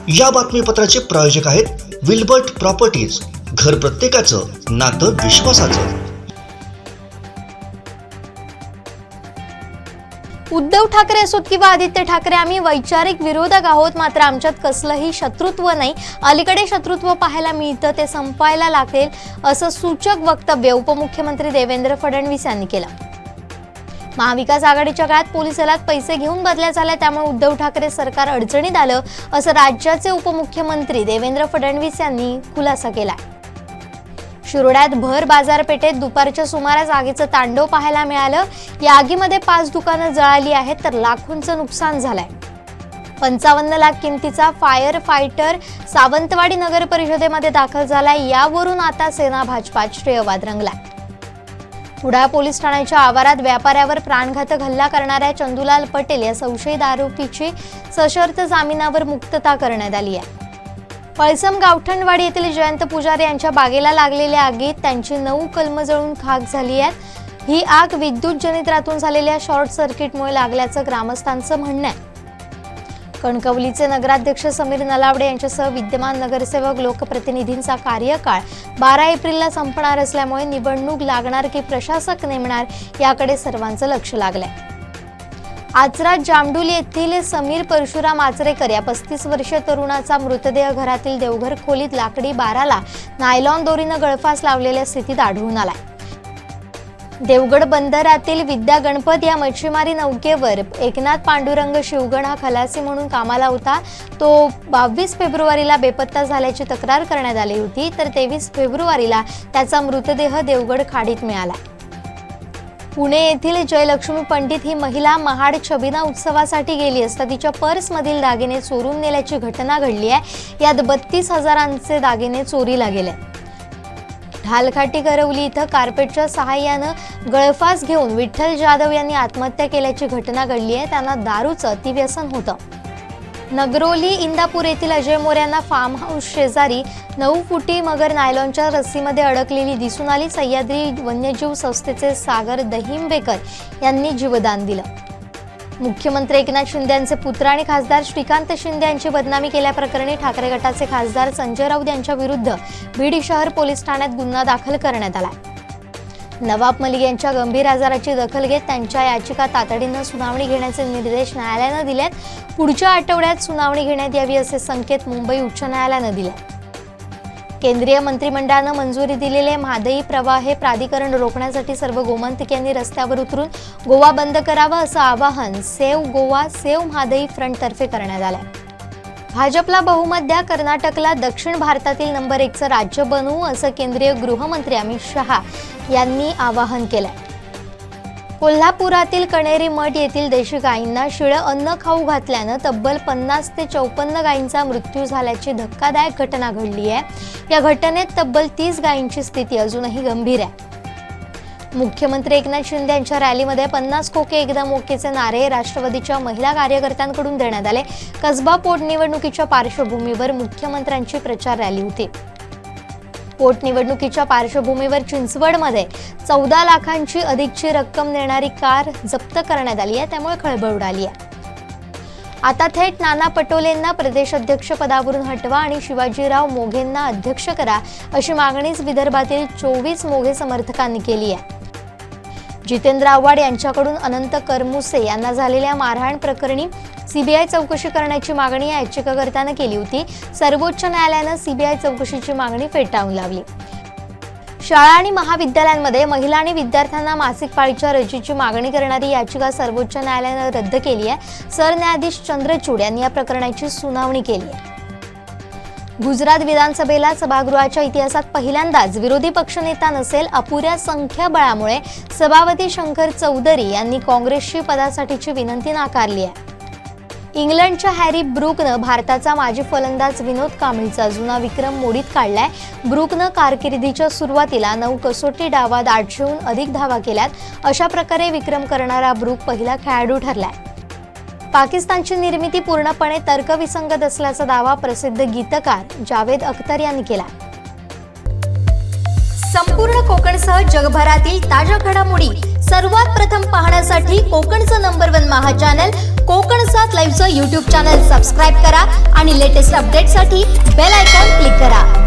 या बातमीपत्राचे प्रायोजक आहेत विल्बर्ट प्रॉपर्टीज, घर प्रत्येकाचं नातं विश्वासाचं। उद्धव ठाकरे असोत किंवा आदित्य ठाकरे, आम्ही वैचारिक विरोधक आहोत, मात्र आमच्यात कसलंही शत्रुत्व नाही। अलीकडे शत्रुत्व पाहायला मिळतं ते संपायला लागेल, असं सूचक वक्तव्य उपमुख्यमंत्री देवेंद्र फडणवीस यांनी केलं। महाविकास आघाडीच्या काळात पोलीस दलात पैसे घेऊन बदल्या झाल्या, त्यामुळे उद्धव ठाकरे सरकार अडचणीत आलं, असं राज्याचे उपमुख्यमंत्री देवेंद्र फडणवीस यांनी खुलासा केलाय। शिरोड्यात भर बाजारपेठेत दुपारच्या सुमारास आगीचं तांडव पाहायला मिळालं। या आगीमध्ये 5 दुकानं जळाली आहेत, तर लाखोंचं नुकसान झालंय। 55 लाख किमतीचा फायर फायटर सावंतवाडी नगर परिषदेमध्ये दाखल झालाय। यावरून आता सेना भाजपात श्रेयवाद रंगलाय। कुडाळ पोलीस ठाण्याच्या आवारात व्यापाऱ्यावर प्राणघातक हल्ला करणाऱ्या चंदूलाल पटेल या संशयित आरोपीची सशर्त जामिनावर मुक्तता करण्यात आली आहे। पळसम गावठणवाडी येथील जयंत पुजारी यांच्या बागेला लागलेल्या आगीत त्यांची 9 कलमं जळून खाक झाली आहेत। ही आग विद्युत जनित्रातून झालेल्या शॉर्ट सर्किटमुळे लागल्याचं ग्रामस्थांचं म्हणणं आहे। कणकवलीचे नगराध्यक्ष समीर नलावडे यांच्यासह विद्यमान नगरसेवक लोकप्रतिनिधींचा कार्यकाळ 12 एप्रिलला संपणार असल्यामुळे निवडणूक लागणार की प्रशासक नेमणार याकडे सर्वांचं लक्ष लागलंय। आचरात जामडुल येथील समीर परशुराम आचरेकर या 35 वर्षीय तरुणाचा मृतदेह घरातील देवघर खोलीत लाकडी बाराला नायलॉन दोरीनं गळफास लावलेल्या स्थितीत आढळून आलाय। देवगड बंदरातील विद्या गणपत या मच्छीमारी नौकेवर एकनाथ पांडुरंग शिवगण हा खलासी म्हणून कामाला होता। तो 22 फेब्रुवारीला बेपत्ता झाल्याची तक्रार करण्यात आली होती, तर 23 फेब्रुवारीला त्याचा मृतदेह देवगड खाडीत मिळाला। पुणे येथील जयलक्ष्मी पंडित ही महिला महाड छबिना उत्सवासाठी गेली असता तिच्या पर्समधील दागिने चोरून नेल्याची घटना घडली आहे। यात 32,000चे दागिने चोरीला गेले। ढालखाटी करवली इथं कार्पेटच्या सहाय्यानं गळफास घेऊन विठ्ठल जाधव यांनी आत्महत्या केल्याची घटना घडली आहे। त्यांना दारूचं अतिव्यसन होतं। नगरोली इंदापूर येथील अजय मोऱ्यांना फार्म हाऊस शेजारी 9 फुटी मगर नायलॉनच्या रस्सीमध्ये अडकलेली दिसून आली। सह्याद्री वन्यजीव संस्थेचे सागर दहिंबेकर यांनी जीवदान दिलं। मुख्यमंत्री एकनाथ शिंदे यांचे पुत्र आणि खासदार श्रीकांत शिंदे यांची बदनामी केल्याप्रकरणी ठाकरे गटाचे खासदार संजय राऊत यांच्या विरुद्ध बीड शहर पोलीस ठाण्यात गुन्हा दाखल करण्यात आला। नवाब मलिक यांच्या गंभीर आजाराची दखल घेत त्यांच्या याचिका तातडीनं सुनावणी घेण्याचे निर्देश न्यायालयानं दिलेत। पुढच्या आठवड्यात सुनावणी घेण्यात यावी असे संकेत मुंबई उच्च न्यायालयानं दिले। केंद्रीय मंत्रिमंडळानं मंजुरी दिलेले म्हादई प्रवाह प्राधिकरण रोखण्यासाठी सर्व गोमंतक यांनी रस्त्यावर उतरून गोवा बंद करावा असं आवाहन save Goa save Mhadei front तर्फे करण्यात आलंय। भाजपला बहुमत द्या, कर्नाटकला दक्षिण भारतातील नंबर 1चं राज्य बनवू असं केंद्रीय गृहमंत्री अमित शहा यांनी आवाहन केलंय। कोल्हापुरातील कणेरी मठ येथील देशी गायींना शिळं अन्न खाऊ घातल्यानं तब्बल 50 ते 54 गायींचा मृत्यू झाल्याची धक्कादायक घटना घडली आहे। या घटनेत तब्बल 30 गायींची स्थिती अजूनही गंभीर आहे। मुख्यमंत्री एकनाथ शिंदे यांच्या रॅलीमध्ये 50 खोके एकदम ओकेचे नारे राष्ट्रवादीच्या महिला कार्यकर्त्यांकडून देण्यात आले। कसबा पोटनिवडणुकीच्या पार्श्वभूमीवर मुख्यमंत्र्यांची प्रचार रॅली होती। पोटनिवडणुकीच्या पार्श्वभूमीवर चिंचवडमध्ये 14 लाखांची अधिकची रक्कम देणारी कार जप्त करण्यात आली आहे, त्यामुळे खळबळ उडाली आहे। आता थेट नाना पटोलेंना प्रदेशाध्यक्ष पदावरून हटवा आणि शिवाजीराव मोघेंना अध्यक्ष करा अशी मागणीच विदर्भातील 24 मोघे समर्थकांनी केली आहे। जितेंद्र आव्हाड यांच्याकडून अनंत करमुसे यांना झालेल्या मारहाण प्रकरणी सीबीआय चौकशी करण्याची मागणी या याचिकाकर्त्यानं केली होती। सर्वोच्च न्यायालयानं सीबीआय चौकशीची मागणी फेटाळून लावली। शाळा आणि महाविद्यालयांमध्ये महिला आणि विद्यार्थ्यांना मासिक पाळीच्या रजेची मागणी करणारी याचिका सर्वोच्च न्यायालयानं रद्द केली आहे। सरन्यायाधीश चंद्रचूड यांनी या प्रकरणाची सुनावणी केली आहे। गुजरात विधानसभेला सभागृहाच्या इतिहासात पहिल्यांदाच विरोधी पक्षनेता नसेल, अपुऱ्या संख्याबळामुळे सभापती शंकर चौधरी यांनी काँग्रेसची पदासाठीची विनंती नाकारली आहे। इंग्लंडच्या हॅरी ब्रूकनं भारताचा माजी फलंदाज विनोद कांबळीचा जुना विक्रम मोडीत काढलाय। ब्रूकनं कारकिर्दीच्या सुरुवातीला 9 कसोटी डावात 800हून अधिक धावा केल्यात। अशा प्रकारे विक्रम करणारा ब्रूक पहिला खेळाडू ठरलाय। पाकिस्तानची निर्मिती पूर्णपणे तर्कविसंगत असल्याचा दावा प्रसिद्ध गीतकार जावेद अख्तर यांनी केला। संपूर्ण कोकणसह जगभरातील ताज्या घडामोडी सर्वात प्रथम पाहण्यासाठी कोकणचं नंबर 1 महा चॅनल कोकण कोकण 7 लाईव्हचं यूट्यूब चॅनल सबस्क्राईब करा आणि लेटेस्ट अपडेटसाठी बेल आयकॉन क्लिक करा.